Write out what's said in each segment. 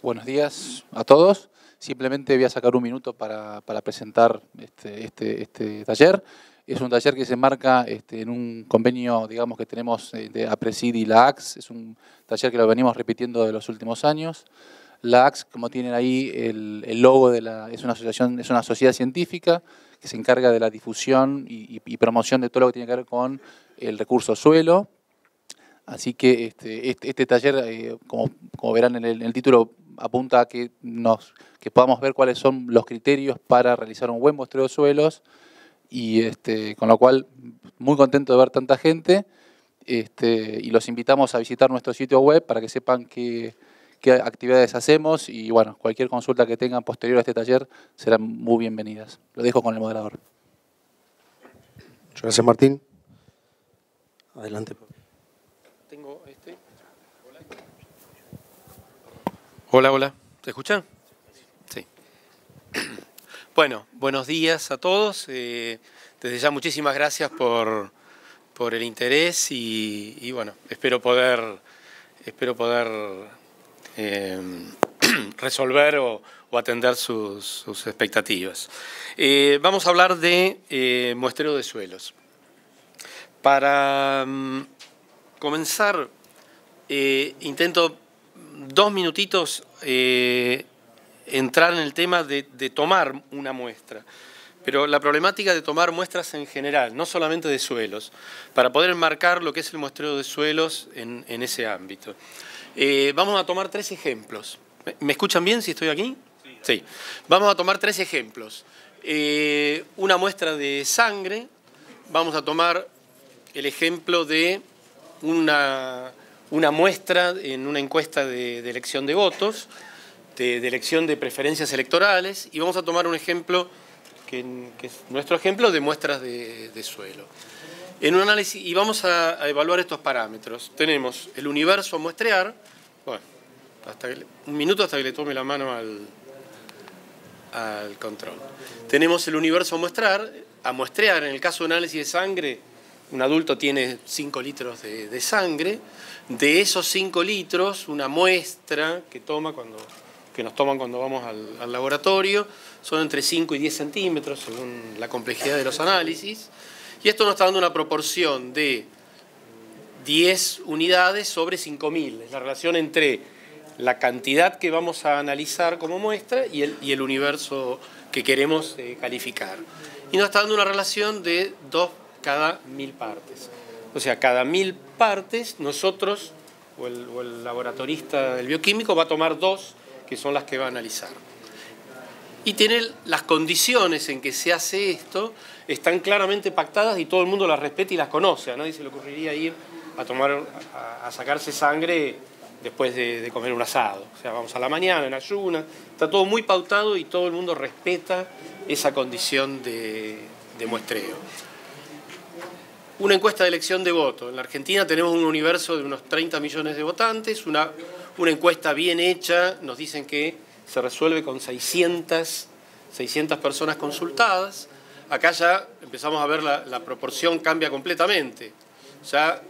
Buenos días a todos. Simplemente voy a sacar un minuto para presentar este taller. Es un taller que se enmarca en un convenio, digamos, que tenemos de APRESID y la ACS. Es un taller que lo venimos repitiendo de los últimos años. La ACS, como tienen ahí el logo es una asociación, es una sociedad científica que se encarga de la difusión y promoción de todo lo que tiene que ver con el recurso suelo. Así que este taller, como verán en el título, apunta a que podamos ver cuáles son los criterios para realizar un buen muestreo de suelos y con lo cual muy contento de ver tanta gente y los invitamos a visitar nuestro sitio web para que sepan qué actividades hacemos y bueno, cualquier consulta que tengan posterior a este taller serán muy bienvenidas. Lo dejo con el moderador. Muchas gracias, Martín. Adelante. Tengo este. Hola, hola. ¿Se escucha? Sí. Bueno, buenos días a todos. Desde ya muchísimas gracias por el interés y bueno, espero poder resolver o atender sus expectativas. Vamos a hablar de muestreo de suelos. Para comenzar, intento 2 minutitos entrar en el tema de tomar una muestra, pero la problemática de tomar muestras en general, no solamente de suelos, para poder enmarcar lo que es el muestreo de suelos en ese ámbito. Vamos a tomar 3 ejemplos. ¿Me escuchan bien si estoy aquí? Sí. Vamos a tomar 3 ejemplos. Una muestra de sangre, vamos a tomar el ejemplo de una muestra en una encuesta de elección de votos, de elección de preferencias electorales, y vamos a tomar un ejemplo que es nuestro ejemplo de muestras de suelo. En un análisis, y vamos a evaluar estos parámetros. Tenemos el universo a muestrear, bueno, un minuto hasta que le tome la mano al control. Tenemos el universo a muestrear, en el caso de análisis de sangre, un adulto tiene 5 litros de sangre. De esos 5 litros, una muestra que nos toman cuando vamos al laboratorio, son entre 5 y 10 centímetros, según la complejidad de los análisis. Y esto nos está dando una proporción de 10 unidades sobre 5.000. Es la relación entre la cantidad que vamos a analizar como muestra y el universo que queremos calificar. Y nos está dando una relación de 2 cada 1.000 partes. O sea, cada 1.000 partes nosotros, o el laboratorista del bioquímico, va a tomar 2, que son las que va a analizar. Y tiene las condiciones en que se hace esto, están claramente pactadas y todo el mundo las respeta y las conoce. A nadie se le ocurriría ir a sacarse sangre después de comer un asado. O sea, vamos a la mañana, en ayunas, está todo muy pautado y todo el mundo respeta esa condición de muestreo. Una encuesta de elección de voto. En la Argentina tenemos un universo de unos 30 millones de votantes. Una encuesta bien hecha, nos dicen que se resuelve con 600 personas consultadas. Acá ya empezamos a ver la proporción cambia completamente. Ya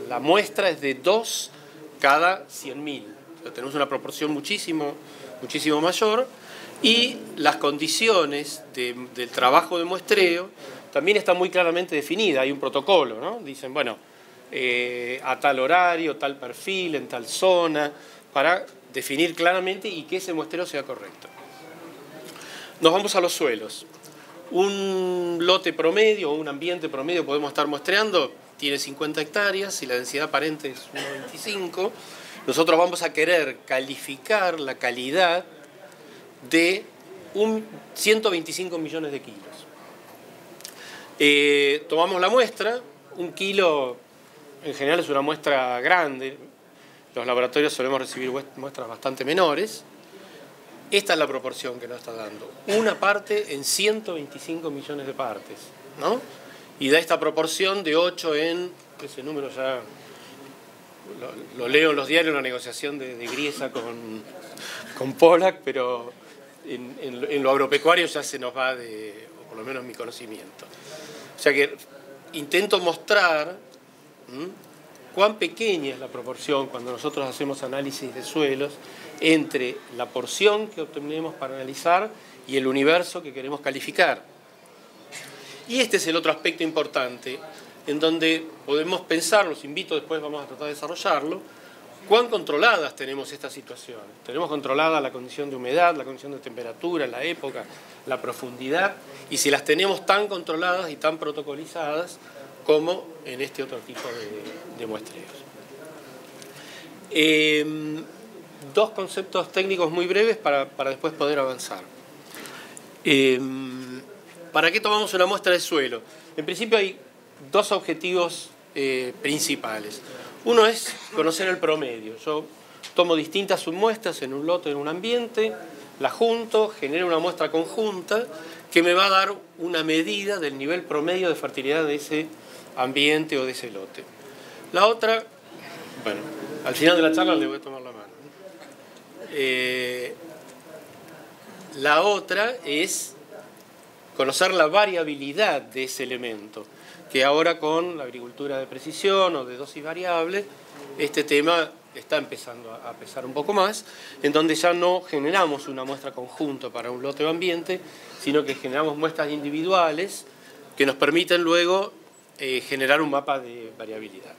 la muestra es de 2 cada 100.000. O sea, tenemos una proporción muchísimo mayor. Y las condiciones del trabajo de muestreo también está muy claramente definida, hay un protocolo, ¿no? Dicen, bueno, a tal horario, tal perfil, en tal zona, para definir claramente y que ese muestreo sea correcto. Nos vamos a los suelos. Un lote promedio o un ambiente promedio podemos estar muestreando, tiene 50 hectáreas y la densidad aparente es 1,25. Nosotros vamos a querer calificar la calidad de 125 millones de kilos. Tomamos la muestra, 1 kilo en general es una muestra grande, los laboratorios solemos recibir muestras bastante menores. Esta es la proporción que nos está dando, una parte en 125 millones de partes, ¿no? Y da esta proporción de 8 en, ese número ya lo leo en los diarios, una negociación de Griesa con Pollack, pero en lo agropecuario ya se nos va o por lo menos mi conocimiento. O sea que intento mostrar cuán pequeña es la proporción cuando nosotros hacemos análisis de suelos entre la porción que obtenemos para analizar y el universo que queremos calificar. Y este es el otro aspecto importante, en donde podemos pensar, los invito, después vamos a tratar de desarrollarlo, cuán controladas tenemos estas situaciones. Tenemos controlada la condición de humedad, la condición de temperatura, la época, la profundidad, y si las tenemos tan controladas y tan protocolizadas como en este otro tipo de muestreos. Dos conceptos técnicos muy breves para después poder avanzar. ¿Para qué tomamos una muestra de suelo? En principio hay dos objetivos principales. Uno es conocer el promedio. Yo tomo distintas submuestras en un lote, en un ambiente, las junto, genero una muestra conjunta que me va a dar una medida del nivel promedio de fertilidad de ese ambiente o de ese lote. La otra, bueno, al final de la charla le voy a tomar la mano. La otra es conocer la variabilidad de ese elemento, que ahora con la agricultura de precisión o de dosis variable, este tema está empezando a pesar un poco más, en donde ya no generamos una muestra conjunta para un lote o ambiente, sino que generamos muestras individuales que nos permiten luego generar un mapa de variabilidad.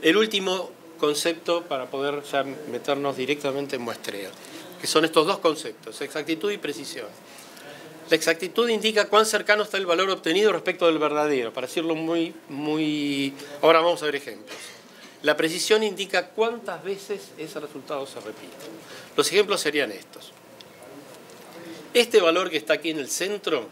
El último concepto para poder ya meternos directamente en muestreo, que son estos dos conceptos, exactitud y precisión. La exactitud indica cuán cercano está el valor obtenido respecto del verdadero, para decirlo muy... Ahora vamos a ver ejemplos. La precisión indica cuántas veces ese resultado se repite. Los ejemplos serían estos. Este valor que está aquí en el centro,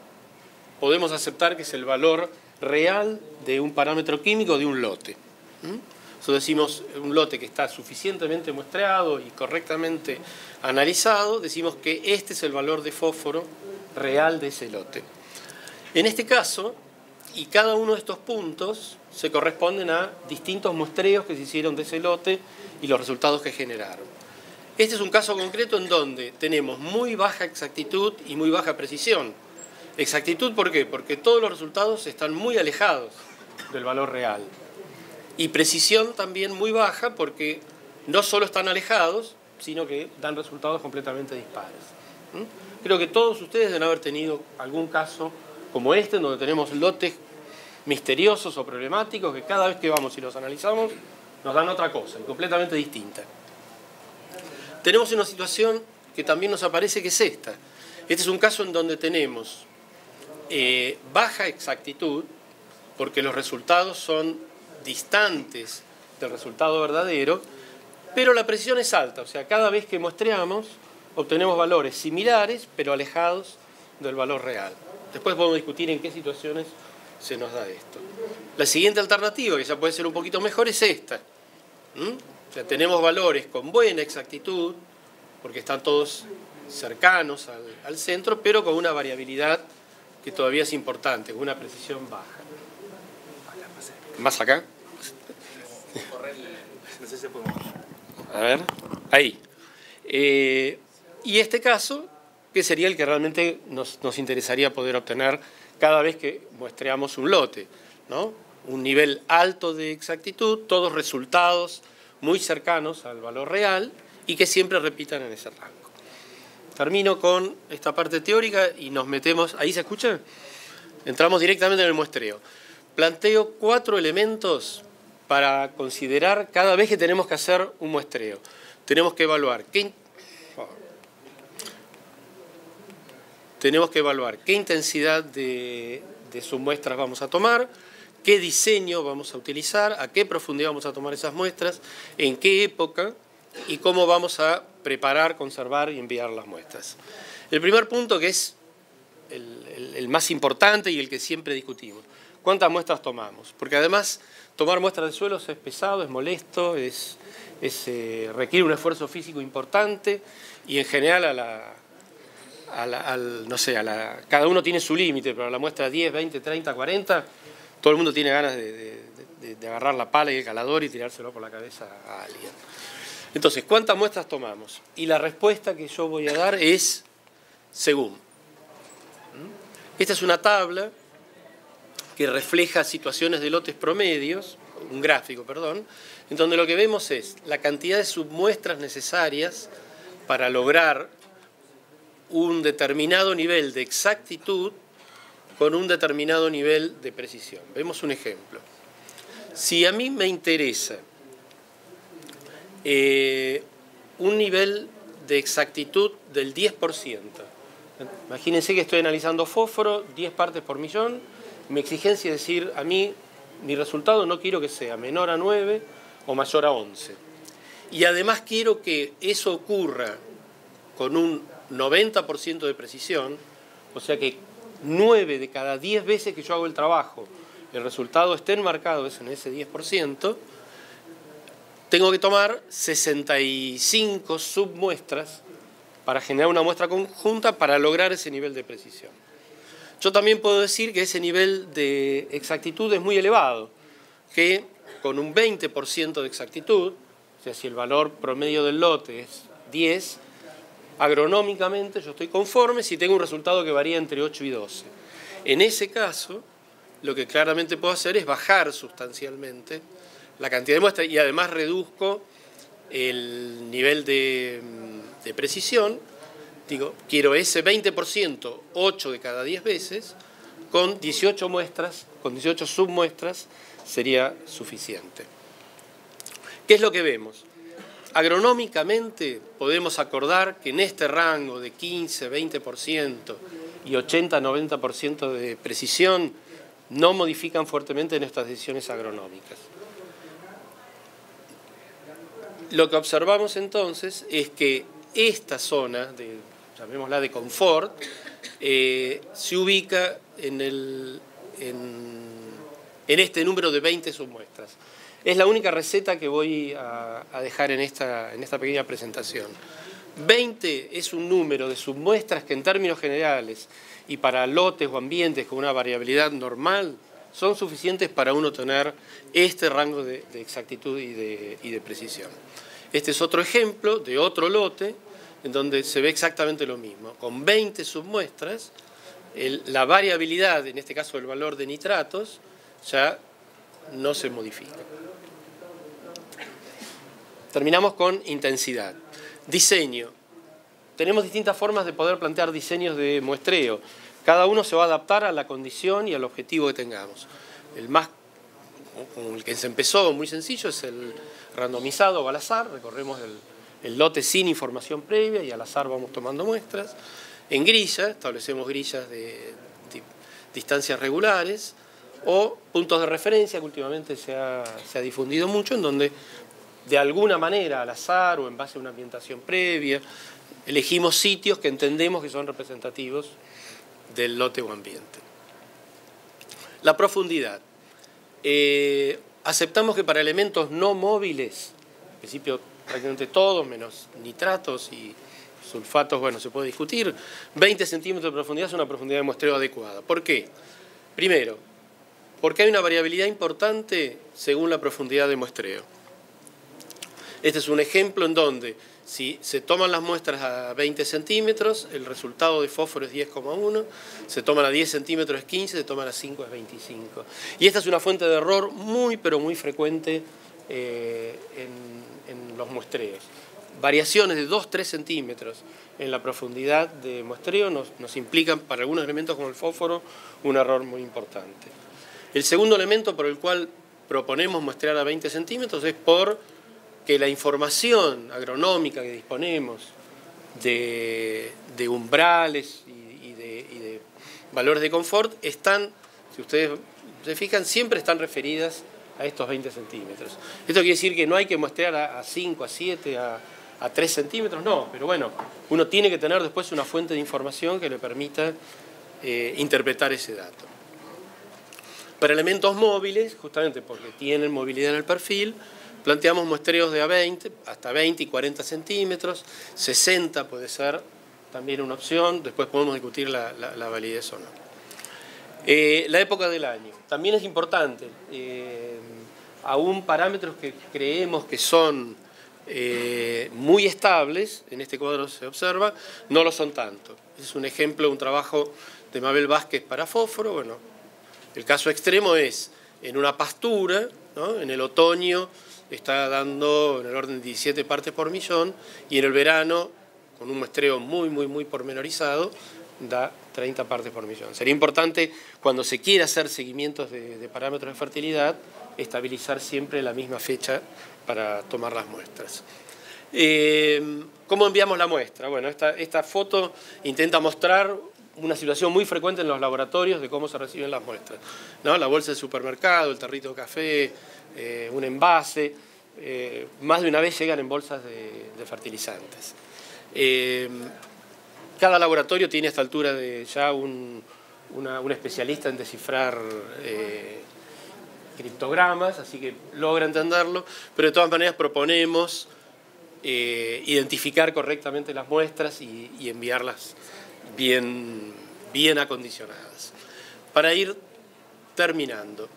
podemos aceptar que es el valor real de un parámetro químico de un lote. Nosotros decimos un lote que está suficientemente muestreado y correctamente analizado, decimos que este es el valor de fósforo real de ese lote. En este caso, y cada uno de estos puntos se corresponden a distintos muestreos que se hicieron de ese lote y los resultados que generaron. Este es un caso concreto en donde tenemos muy baja exactitud y muy baja precisión. Exactitud, ¿por qué? Porque todos los resultados están muy alejados del valor real. Y precisión también muy baja porque no solo están alejados, sino que dan resultados completamente dispares. Creo que todos ustedes deben haber tenido algún caso como este, en donde tenemos lotes misteriosos o problemáticos que cada vez que vamos y los analizamos nos dan otra cosa, completamente distinta. Tenemos una situación que también nos aparece que es esta. Este es un caso en donde tenemos baja exactitud, porque los resultados son distantes del resultado verdadero, pero la precisión es alta, o sea, cada vez que muestreamos obtenemos valores similares, pero alejados del valor real. Después podemos discutir en qué situaciones se nos da esto. La siguiente alternativa, que ya puede ser un poquito mejor, es esta. O sea, tenemos valores con buena exactitud, porque están todos cercanos al centro, pero con una variabilidad que todavía es importante, con una precisión baja. ¿Más acá? A ver, ahí. Y este caso, que sería el que realmente nos interesaría poder obtener cada vez que muestreamos un lote, ¿no? Un nivel alto de exactitud, todos resultados muy cercanos al valor real y que siempre repitan en ese rango. Termino con esta parte teórica y nos metemos... ¿Ahí se escucha? Entramos directamente en el muestreo. Planteo 4 elementos para considerar cada vez que tenemos que hacer un muestreo. Tenemos que evaluar qué intensidad de submuestras vamos a tomar, qué diseño vamos a utilizar, a qué profundidad vamos a tomar esas muestras, en qué época y cómo vamos a preparar, conservar y enviar las muestras. El primer punto, que es el más importante y el que siempre discutimos: ¿cuántas muestras tomamos? Porque además tomar muestras de suelos es pesado, es molesto, requiere un esfuerzo físico importante y en general cada uno tiene su límite, pero a la muestra 10, 20, 30, 40, todo el mundo tiene ganas de agarrar la pala y el calador y tirárselo por la cabeza a alguien. Entonces, ¿cuántas muestras tomamos? Y la respuesta que yo voy a dar es según. Esta es una tabla que refleja situaciones de lotes promedios, un gráfico, perdón, en donde lo que vemos es la cantidad de submuestras necesarias para lograr un determinado nivel de exactitud con un determinado nivel de precisión. Vemos un ejemplo. Si a mí me interesa un nivel de exactitud del 10%, imagínense que estoy analizando fósforo, 10 partes por millón, mi exigencia es decir, a mí, mi resultado no quiero que sea menor a 9 o mayor a 11. Y además quiero que eso ocurra con un 90% de precisión, o sea que 9 de cada 10 veces que yo hago el trabajo, el resultado esté enmarcado en ese 10%, tengo que tomar 65 submuestras para generar una muestra conjunta para lograr ese nivel de precisión. Yo también puedo decir que ese nivel de exactitud es muy elevado, que con un 20% de exactitud, o sea, si el valor promedio del lote es 10, agronómicamente yo estoy conforme si tengo un resultado que varía entre 8 y 12. En ese caso, lo que claramente puedo hacer es bajar sustancialmente la cantidad de muestras y además reduzco el nivel de precisión. Digo, quiero ese 20%, 8 de cada 10 veces, con 18 muestras, con 18 submuestras sería suficiente. ¿Qué es lo que vemos? Agronómicamente podemos acordar que en este rango de 15, 20% y 80-90% de precisión no modifican fuertemente nuestras decisiones agronómicas. Lo que observamos entonces es que esta zona, llamémosla de confort, se ubica en este número de 20 submuestras. Es la única receta que voy a dejar en esta pequeña presentación. 20 es un número de submuestras que en términos generales y para lotes o ambientes con una variabilidad normal son suficientes para uno tener este rango de exactitud y de precisión. Este es otro ejemplo de otro lote en donde se ve exactamente lo mismo. Con 20 submuestras, la variabilidad, en este caso el valor de nitratos, ya no se modifica. Terminamos con intensidad. Diseño. Tenemos distintas formas de poder plantear diseños de muestreo. Cada uno se va a adaptar a la condición y al objetivo que tengamos. El más, con el que se empezó muy sencillo, es el randomizado o al azar. Recorremos el lote sin información previa y al azar vamos tomando muestras. En grilla, establecemos grillas de distancias regulares o puntos de referencia que últimamente se ha difundido mucho, en donde de alguna manera al azar o en base a una ambientación previa elegimos sitios que entendemos que son representativos del lote o ambiente. La profundidad. Aceptamos que para elementos no móviles, en principio prácticamente todos, menos nitratos y sulfatos, bueno, se puede discutir, 20 centímetros de profundidad es una profundidad de muestreo adecuada. ¿Por qué? Primero, porque hay una variabilidad importante según la profundidad de muestreo. Este es un ejemplo en donde si se toman las muestras a 20 centímetros, el resultado de fósforo es 10,1, se toman a 10 centímetros es 15, se toman a 5 es 25. Y esta es una fuente de error muy, pero muy frecuente en los muestreos. Variaciones de 2-3 centímetros en la profundidad de muestreo nos implican, para algunos elementos como el fósforo, un error muy importante. El segundo elemento por el cual proponemos muestrear a 20 centímetros es por que la información agronómica que disponemos de umbrales y de valores de confort están, si ustedes se fijan, siempre están referidas a estos 20 centímetros. Esto quiere decir que no hay que muestrear a 5, a 7, a 3 centímetros, no, pero bueno, uno tiene que tener después una fuente de información que le permita interpretar ese dato. Para elementos móviles, justamente porque tienen movilidad en el perfil, planteamos muestreos de hasta 20 y 40 centímetros, 60 puede ser también una opción, después podemos discutir la validez o no. La época del año, también es importante, aún parámetros que creemos que son muy estables, en este cuadro se observa, no lo son tanto. Es un ejemplo, un trabajo de Mabel Vázquez para fósforo. Bueno, el caso extremo es en una pastura ¿no? En el otoño está dando en el orden de 17 partes por millón y en el verano, con un muestreo muy pormenorizado, da 30 partes por millón. Sería importante, cuando se quiera hacer seguimientos de parámetros de fertilidad, estabilizar siempre la misma fecha para tomar las muestras. ¿Cómo enviamos la muestra? Bueno, esta foto intenta mostrar una situación muy frecuente en los laboratorios de cómo se reciben las muestras, ¿no? La bolsa del supermercado, el tarrito de café, un envase, más de una vez llegan en bolsas de fertilizantes. Cada laboratorio tiene a esta altura ya un especialista en descifrar criptogramas, así que logra entenderlo, pero de todas maneras proponemos identificar correctamente las muestras y enviarlas bien acondicionadas. Para ir terminando,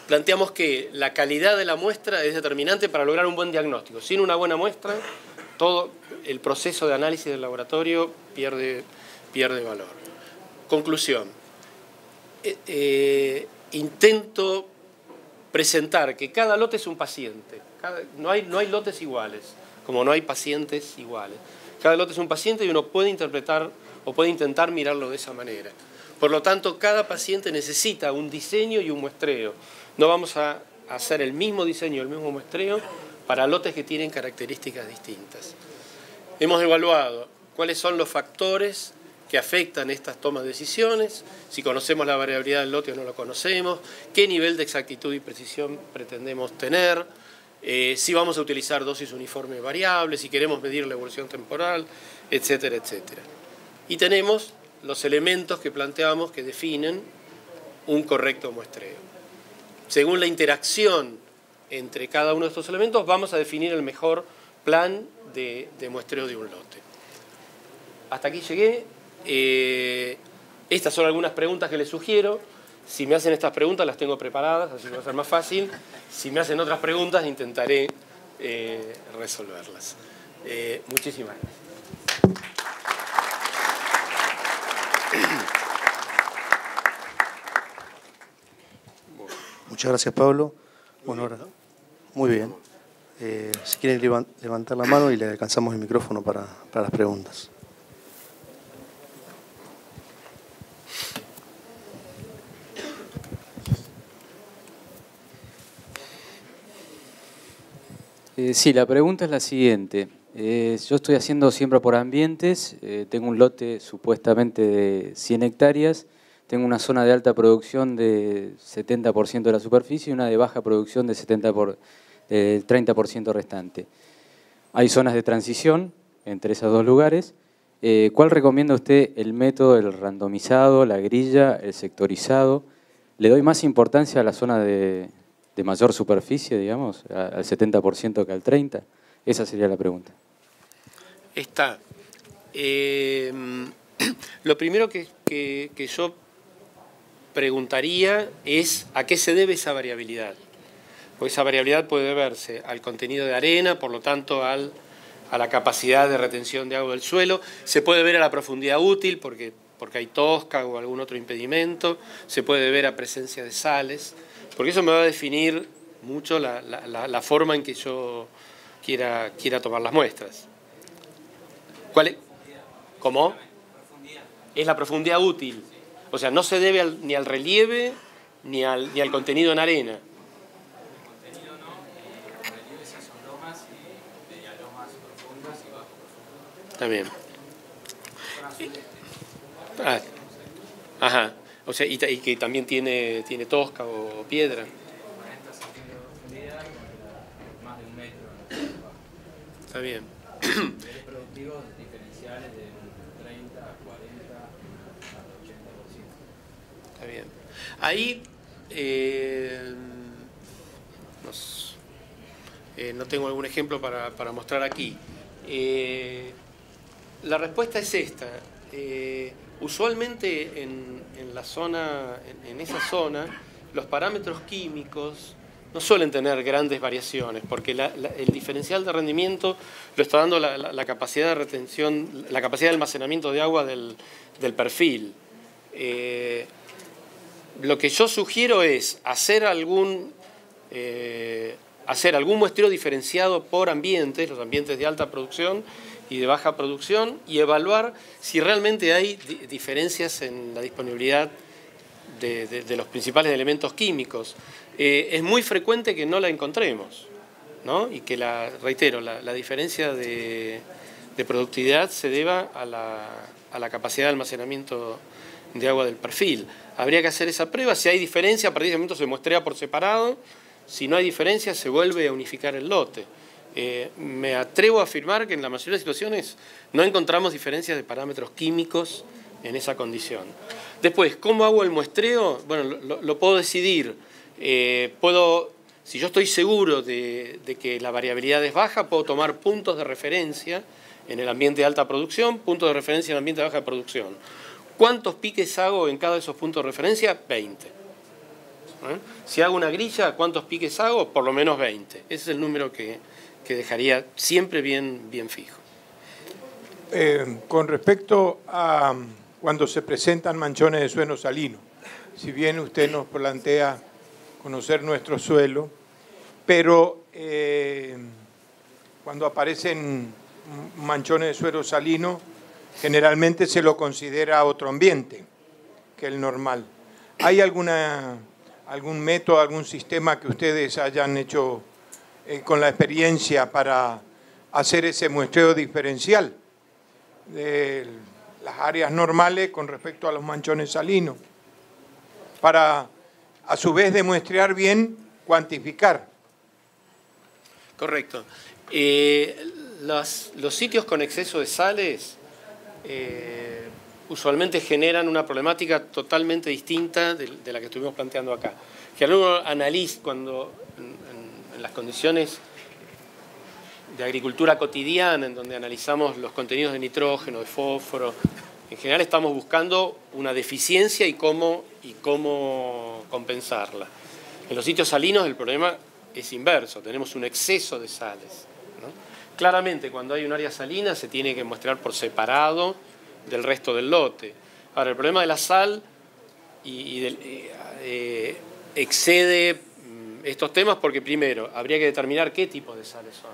planteamos que la calidad de la muestra es determinante para lograr un buen diagnóstico. Sin una buena muestra, todo el proceso de análisis del laboratorio pierde valor. Conclusión. Intento presentar que cada lote es un paciente. No hay lotes iguales, como no hay pacientes iguales. Cada lote es un paciente y uno puede interpretar o puede intentar mirarlo de esa manera. Por lo tanto, cada paciente necesita un diseño y un muestreo. No vamos a hacer el mismo diseño y el mismo muestreo para lotes que tienen características distintas. Hemos evaluado cuáles son los factores que afectan estas tomas de decisiones, si conocemos la variabilidad del lote o no lo conocemos, qué nivel de exactitud y precisión pretendemos tener, si vamos a utilizar dosis uniforme variable, si queremos medir la evolución temporal, etcétera, etcétera. Y tenemos los elementos que planteamos que definen un correcto muestreo. Según la interacción entre cada uno de estos elementos, vamos a definir el mejor plan de muestreo de un lote. Hasta aquí llegué. Estas son algunas preguntas que les sugiero. Si me hacen estas preguntas las tengo preparadas, así que va a ser más fácil. Si me hacen otras preguntas intentaré resolverlas. Muchísimas gracias. Muchas gracias, Pablo. Bueno, ahora, muy bien. Si quieren levantar la mano y le alcanzamos el micrófono para las preguntas. Sí, la pregunta es la siguiente. Yo estoy haciendo siembra por ambientes, tengo un lote supuestamente de 100 hectáreas, tengo una zona de alta producción de 70% de la superficie y una de baja producción de del 30% restante. Hay zonas de transición entre esos dos lugares. ¿Cuál recomienda usted el método, el randomizado, la grilla, el sectorizado? ¿Le doy más importancia a la zona de mayor superficie, digamos, al 70% que al 30%? Esa sería la pregunta. Lo primero que yo preguntaría es a qué se debe esa variabilidad. Porque esa variabilidad puede deberse al contenido de arena, por lo tanto a la capacidad de retención de agua del suelo. Se puede ver a la profundidad útil porque hay tosca o algún otro impedimento. Se puede ver a presencia de sales. Porque eso me va a definir mucho la forma en que yo quiera tomar las muestras. ¿Cuál es? ¿Cómo? Es la profundidad útil. O sea, no se debe ni al relieve ni al contenido en arena. El contenido no, el relieve sí son lomas y medialomas profundas y bajo profundas. Está bien. Ajá. O sea, y que también tiene tosca o piedra. 40 centímetros de profundidad, más de 1 metro. Está bien. Niveles productivos diferenciales de 30 a 40 hasta 80%. Está bien. Ahí no tengo algún ejemplo para mostrar aquí. La respuesta es esta. Usualmente en esa zona, los parámetros químicos no suelen tener grandes variaciones, porque el diferencial de rendimiento lo está dando la capacidad de retención, la capacidad de almacenamiento de agua del perfil. Lo que yo sugiero es hacer hacer algún muestreo diferenciado por ambientes, los ambientes de alta producción y de baja producción, y evaluar si realmente hay diferencias en la disponibilidad de los principales elementos químicos. Es muy frecuente que no la encontremos, ¿no? Y que, reitero, la diferencia de productividad se deba a la capacidad de almacenamiento de agua del perfil. Habría que hacer esa prueba. Si hay diferencia, a partir de ese momento se muestrea por separado. Si no hay diferencia, se vuelve a unificar el lote. Me atrevo a afirmar que en la mayoría de situaciones no encontramos diferencias de parámetros químicos en esa condición. Después, ¿cómo hago el muestreo? Bueno, lo puedo decidir. Si yo estoy seguro de que la variabilidad es baja, puedo tomar puntos de referencia en el ambiente de alta producción, puntos de referencia en el ambiente de baja producción. ¿Cuántos piques hago en cada de esos puntos de referencia? 20. Si hago una grilla, ¿cuántos piques hago? Por lo menos 20. Ese es el número que dejaría siempre bien fijo. Con respecto a cuando se presentan manchones de suelo salino, si bien usted nos plantea conocer nuestro suelo, pero cuando aparecen manchones de suelo salino, generalmente se lo considera otro ambiente que el normal. ¿Hay algún método, algún sistema que ustedes hayan hecho con la experiencia para hacer ese muestreo diferencial de las áreas normales con respecto a los manchones salinos? Para, a su vez de muestrear bien, cuantificar. Correcto. Los sitios con exceso de sales usualmente generan una problemática totalmente distinta de la que estuvimos planteando acá. Que uno analiza cuando en las condiciones de agricultura cotidiana, en donde analizamos los contenidos de nitrógeno, de fósforo, en general estamos buscando una deficiencia y cómo compensarla. En los sitios salinos el problema es inverso, tenemos un exceso de sales, ¿no? Claramente, cuando hay un área salina se tiene que muestrear por separado del resto del lote. Ahora, el problema de la sal excede estos temas porque, primero, habría que determinar qué tipo de sales son,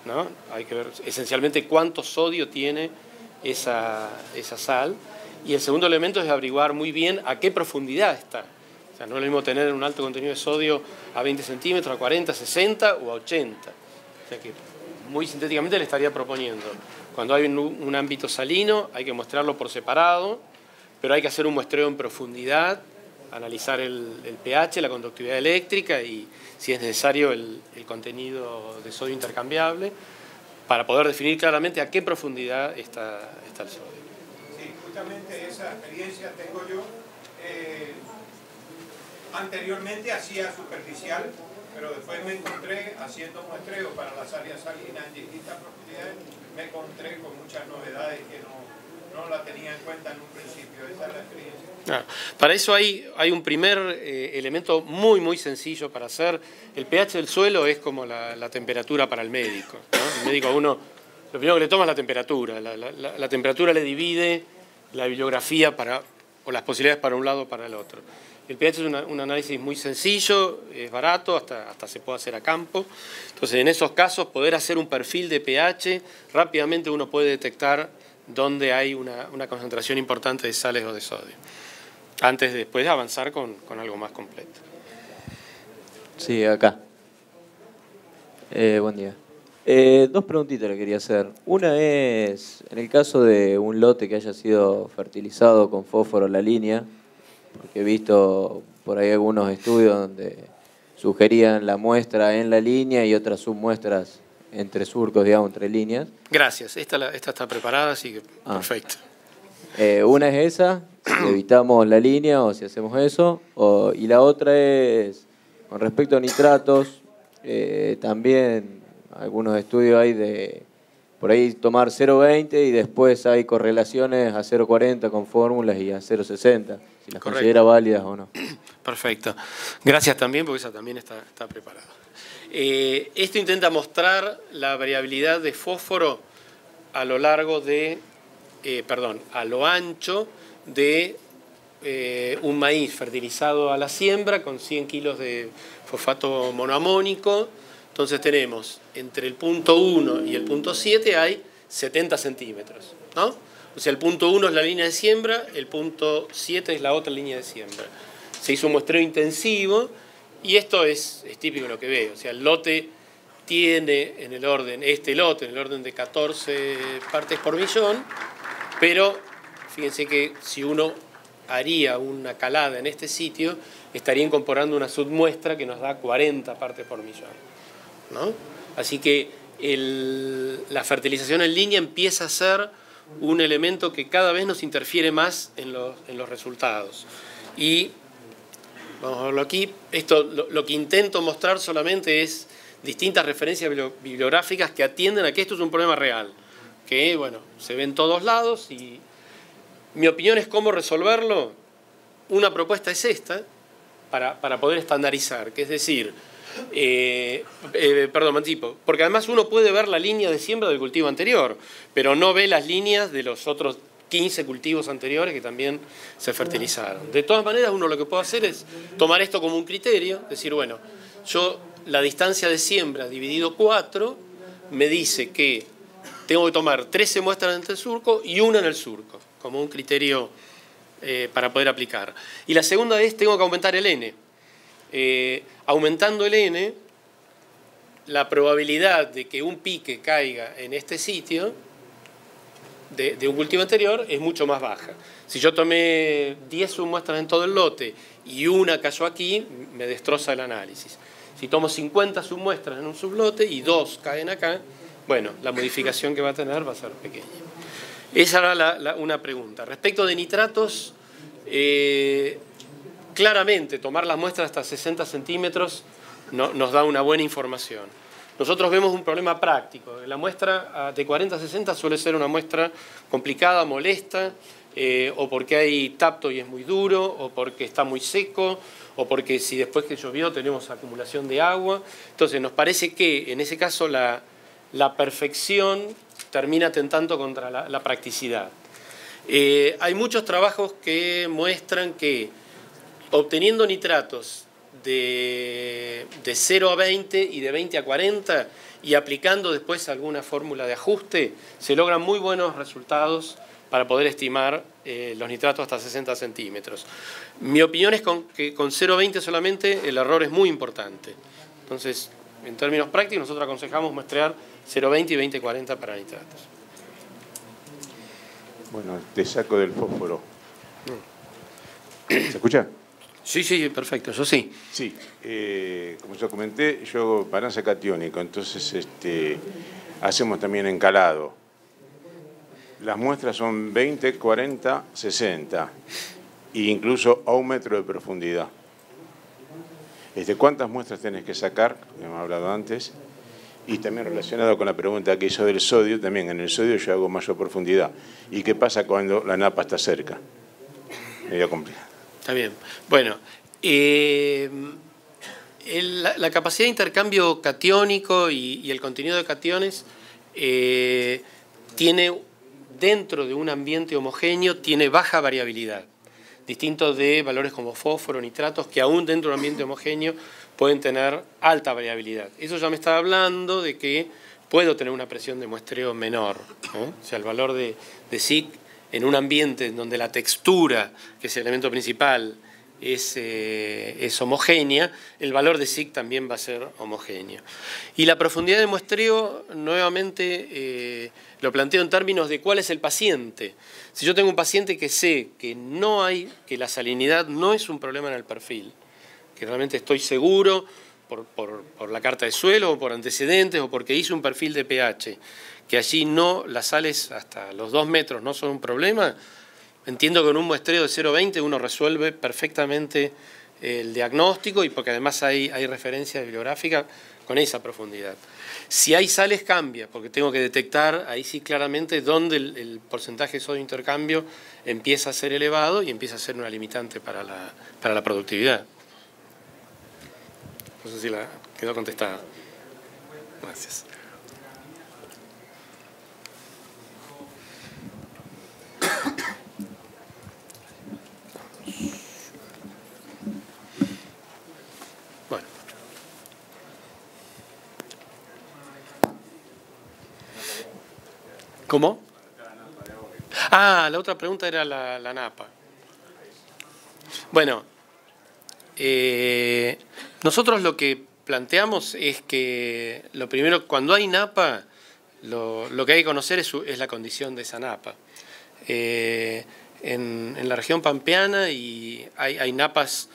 ¿no? Hay que ver esencialmente cuánto sodio tiene esa sal. Y el segundo elemento es averiguar muy bien a qué profundidad está. O sea, no es lo mismo tener un alto contenido de sodio a 20 centímetros, a 40, 60 o a 80. O sea que muy sintéticamente le estaría proponiendo, cuando hay un ámbito salino hay que mostrarlo por separado, pero hay que hacer un muestreo en profundidad, analizar el pH, la conductividad eléctrica y, si es necesario, el contenido de sodio intercambiable, para poder definir claramente a qué profundidad está el sodio. Sí, justamente esa experiencia tengo yo. Anteriormente hacía superficial, pero después me encontré haciendo muestreo para las áreas salinas en distintas profundidades, me encontré con muchas novedades que no la tenía en cuenta en un principio. Esa es la experiencia. Para eso hay un primer elemento muy sencillo para hacer. El pH del suelo es como la temperatura para el médico, ¿no? El médico a uno, lo primero que le toma es la temperatura. La temperatura le divide la bibliografía o las posibilidades para un lado o para el otro. El pH es un análisis muy sencillo, es barato, hasta se puede hacer a campo. Entonces, en esos casos, poder hacer un perfil de pH, rápidamente uno puede detectar dónde hay una concentración importante de sales o de sodio, antes de después avanzar con algo más completo. Sí, acá. Buen día. Dos preguntitas le quería hacer. Una es, en el caso de un lote que haya sido fertilizado con fósforo la línea, porque he visto por ahí algunos estudios donde sugerían la muestra en la línea y otras submuestras entre surcos, digamos, entre líneas. Gracias, esta está preparada, así que perfecto. Una es esa, si evitamos la línea o si hacemos eso, y la otra es, con respecto a nitratos, también algunos estudios hay de, por ahí tomar 0,20 y después hay correlaciones a 0,40 con fórmulas y a 0,60, si las considera válidas o no. Perfecto. Gracias también, porque esa también está preparada. Esto intenta mostrar la variabilidad de fósforo a lo largo de, a lo ancho de un maíz fertilizado a la siembra con 100 kilos de fosfato monoamónico. Entonces tenemos entre el punto 1 y el punto 7 hay 70 centímetros, ¿no? O sea, el punto 1 es la línea de siembra, el punto 7 es la otra línea de siembra. Se hizo un muestreo intensivo y esto es típico de lo que veo. O sea, el lote tiene en el orden, en el orden de 14 partes por millón, pero fíjense que si uno haría una calada en este sitio, estaría incorporando una submuestra que nos da 40 partes por millón, ¿no? Así que la fertilización en línea empieza a ser un elemento que cada vez nos interfiere más en los resultados. Y vamos a verlo aquí. Esto, lo que intento mostrar solamente es distintas referencias bibliográficas que atienden a que esto es un problema real, que bueno, se ve en todos lados y mi opinión es cómo resolverlo. Una propuesta es esta, para poder estandarizar, que es decir, perdón, anticipo, porque además uno puede ver la línea de siembra del cultivo anterior, pero no ve las líneas de los otros 15 cultivos anteriores que también se fertilizaron. De todas maneras, uno lo que puede hacer es tomar esto como un criterio, decir, bueno, la distancia de siembra dividido 4 me dice que tengo que tomar 13 muestras en el surco y una en el surco, como un criterio para poder aplicar. Y la segunda es, tengo que aumentar el N. Aumentando el N, la probabilidad de que un pique caiga en este sitio de un cultivo anterior es mucho más baja. Si yo tomé 10 submuestras en todo el lote y una cayó aquí, me destroza el análisis. Si tomo 50 submuestras en un sublote y 2 caen acá, bueno, la modificación que va a tener va a ser pequeña. Esa era una pregunta. Respecto de nitratos, claramente tomar las muestras hasta 60 centímetros nos da una buena información. Nosotros vemos un problema práctico. La muestra de 40 a 60 suele ser una muestra complicada, molesta, o porque hay tapto y es muy duro, o porque está muy seco, o porque si después que llovió tenemos acumulación de agua. Entonces nos parece que en ese caso la perfección termina tentando contra la practicidad. Hay muchos trabajos que muestran que obteniendo nitratos de 0 a 20 y de 20 a 40 y aplicando después alguna fórmula de ajuste, se logran muy buenos resultados para poder estimar los nitratos hasta 60 centímetros. Mi opinión es que con 0,20 solamente el error es muy importante. Entonces, en términos prácticos, nosotros aconsejamos muestrear 0,20 y 20,40 para nitratos. Bueno, te saco del fósforo. ¿Se escucha? Sí, sí, perfecto, eso sí. Sí, como yo comenté, yo hago balance catiónico, entonces hacemos también encalado. Las muestras son 20, 40, 60 e incluso ómetro de profundidad. ¿Cuántas muestras tenés que sacar? Hemos hablado antes. Y también relacionado con la pregunta que hizo del sodio, también en el sodio yo hago mayor profundidad. ¿Y qué pasa cuando la napa está cerca? Medio complicado. Está bien. Bueno, la capacidad de intercambio catiónico y el contenido de cationes tiene, dentro de un ambiente homogéneo, tiene baja variabilidad. Distinto de valores como fósforo, nitratos, que aún dentro de un ambiente homogéneo pueden tener alta variabilidad. Eso ya me está hablando de que puedo tener una presión de muestreo menor, ¿no? O sea, el valor de SIC en un ambiente en donde la textura, que es el elemento principal, es homogénea, el valor de SIC también va a ser homogéneo. Y la profundidad de muestreo, nuevamente, lo planteo en términos de cuál es el paciente. Si yo tengo un paciente que sé que que la salinidad no es un problema en el perfil, que realmente estoy seguro por la carta de suelo o por antecedentes o porque hice un perfil de pH, que allí las sales hasta los 2 metros no son un problema, entiendo que con un muestreo de 0,20 uno resuelve perfectamente el diagnóstico y porque además hay referencia bibliográfica con esa profundidad. Si hay sales cambia, porque tengo que detectar ahí sí claramente dónde el porcentaje de sodio intercambio empieza a ser elevado y empieza a ser una limitante para la productividad. No sé si quedó contestada. Gracias. ¿Cómo? Ah, la otra pregunta era la napa. Bueno, nosotros lo que planteamos es que lo primero, cuando hay napa, lo que hay que conocer es la condición de esa napa. En la región pampeana hay napas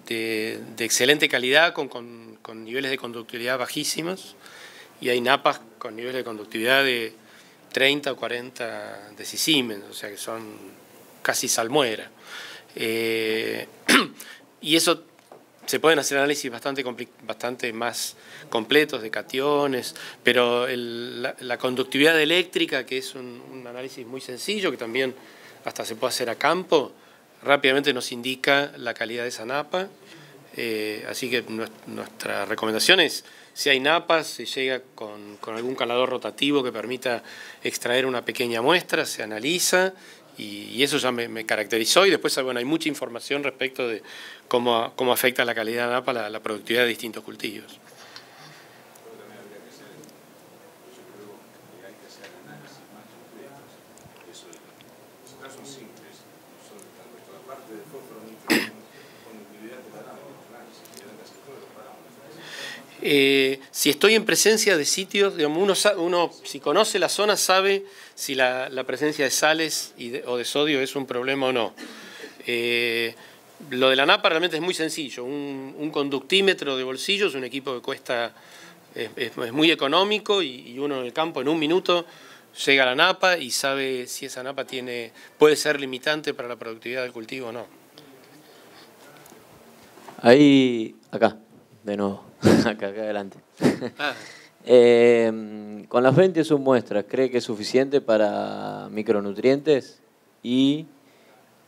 de excelente calidad con niveles de conductividad bajísimos, y hay napas con niveles de conductividad de 30 o 40 decisiemens, o sea que son casi salmuera. Y eso se pueden hacer análisis bastante más completos de cationes, pero la conductividad eléctrica, que es un análisis muy sencillo, que también hasta se puede hacer a campo, rápidamente nos indica la calidad de esa napa. Así que nuestra recomendación es, si hay napas, se llega con algún calador rotativo que permita extraer una pequeña muestra, se analiza, y eso ya me caracterizó. Y después, bueno, hay mucha información respecto de cómo afecta la calidad de la napa la productividad de distintos cultivos. Si estoy en presencia de sitios, digamos, uno si conoce la zona sabe si la presencia de sales o de sodio es un problema o no. Lo de la napa realmente es muy sencillo. Un conductímetro de bolsillo es un equipo que cuesta, es muy económico, y uno en el campo en un minuto llega a la napa y sabe si esa napa puede ser limitante para la productividad del cultivo o no. Ahí, acá, de nuevo. acá adelante. Con las 20 submuestras, ¿cree que es suficiente para micronutrientes? ¿Y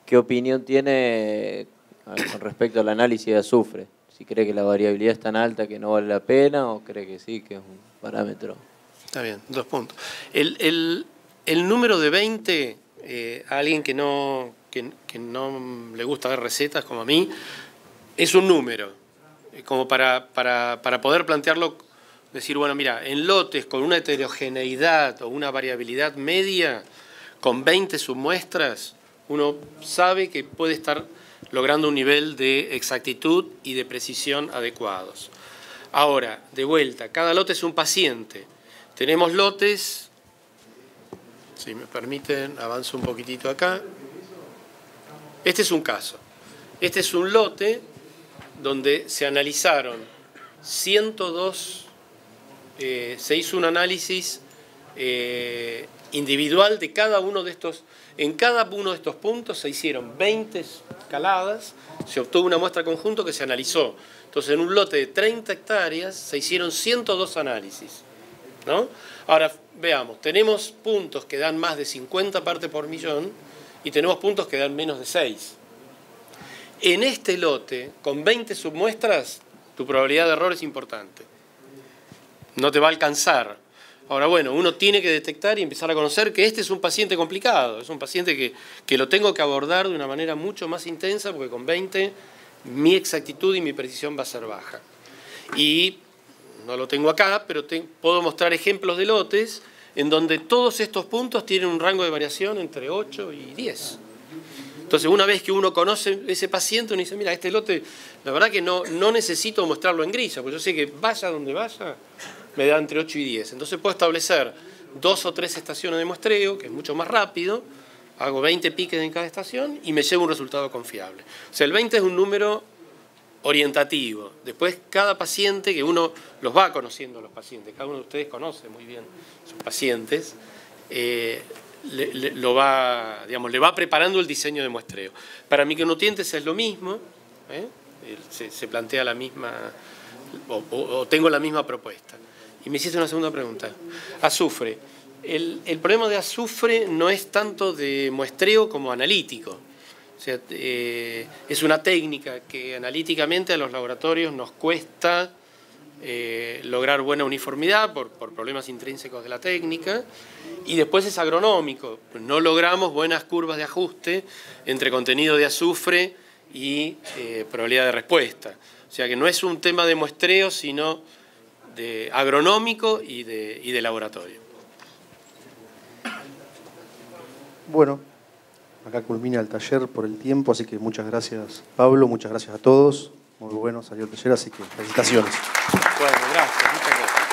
qué opinión tiene con respecto al análisis de azufre? Si cree que la variabilidad es tan alta que no vale la pena, o cree que sí, que es un parámetro. Está bien, 2 puntos. El número de 20, a alguien que no le gusta ver recetas como a mí, es un número. Como para poder plantearlo, decir, bueno, mira, en lotes con una heterogeneidad o una variabilidad media, con 20 submuestras, uno sabe que puede estar logrando un nivel de exactitud y de precisión adecuados. Ahora, de vuelta, cada lote es un paciente. Tenemos lotes, si me permiten, avanzo un poquitito acá. Este es un caso. Este es un lote donde se analizaron 102, se hizo un análisis individual de cada uno de estos. En cada uno de estos puntos se hicieron 20 escaladas, se obtuvo una muestra conjunto que se analizó. Entonces, en un lote de 30 hectáreas se hicieron 102 análisis, ¿no? Ahora, veamos, tenemos puntos que dan más de 50 partes por millón y tenemos puntos que dan menos de 6. En este lote, con 20 submuestras, tu probabilidad de error es importante. No te va a alcanzar. Ahora, bueno, uno tiene que detectar y empezar a conocer que este es un paciente complicado. Es un paciente que lo tengo que abordar de una manera mucho más intensa, porque con 20 mi exactitud y mi precisión va a ser baja. Y no lo tengo acá, pero puedo mostrar ejemplos de lotes en donde todos estos puntos tienen un rango de variación entre 8 y 10. Entonces, una vez que uno conoce ese paciente, uno dice, mira, este lote, la verdad que no necesito mostrarlo en grilla, porque yo sé que vaya donde vaya, me da entre 8 y 10. Entonces puedo establecer 2 o 3 estaciones de muestreo, que es mucho más rápido, hago 20 piques en cada estación y me llevo un resultado confiable. O sea, el 20 es un número orientativo. Después, cada paciente, que uno los va conociendo, los pacientes, cada uno de ustedes conoce muy bien sus pacientes, le va preparando el diseño de muestreo. Para micronutrientes es lo mismo, se plantea la misma, o tengo la misma propuesta. Y me hiciste una segunda pregunta. Azufre. El problema de azufre no es tanto de muestreo como analítico. O sea, es una técnica que analíticamente a los laboratorios nos cuesta lograr buena uniformidad por problemas intrínsecos de la técnica, y después es agronómico. No logramos buenas curvas de ajuste entre contenido de azufre y probabilidad de respuesta. O sea que no es un tema de muestreo, sino de agronómico y de laboratorio. Bueno, acá culmina el taller por el tiempo, así que muchas gracias, Pablo, muchas gracias a todos. Muy bueno salió el taller, así que felicitaciones. Bueno, gracias, muchas gracias.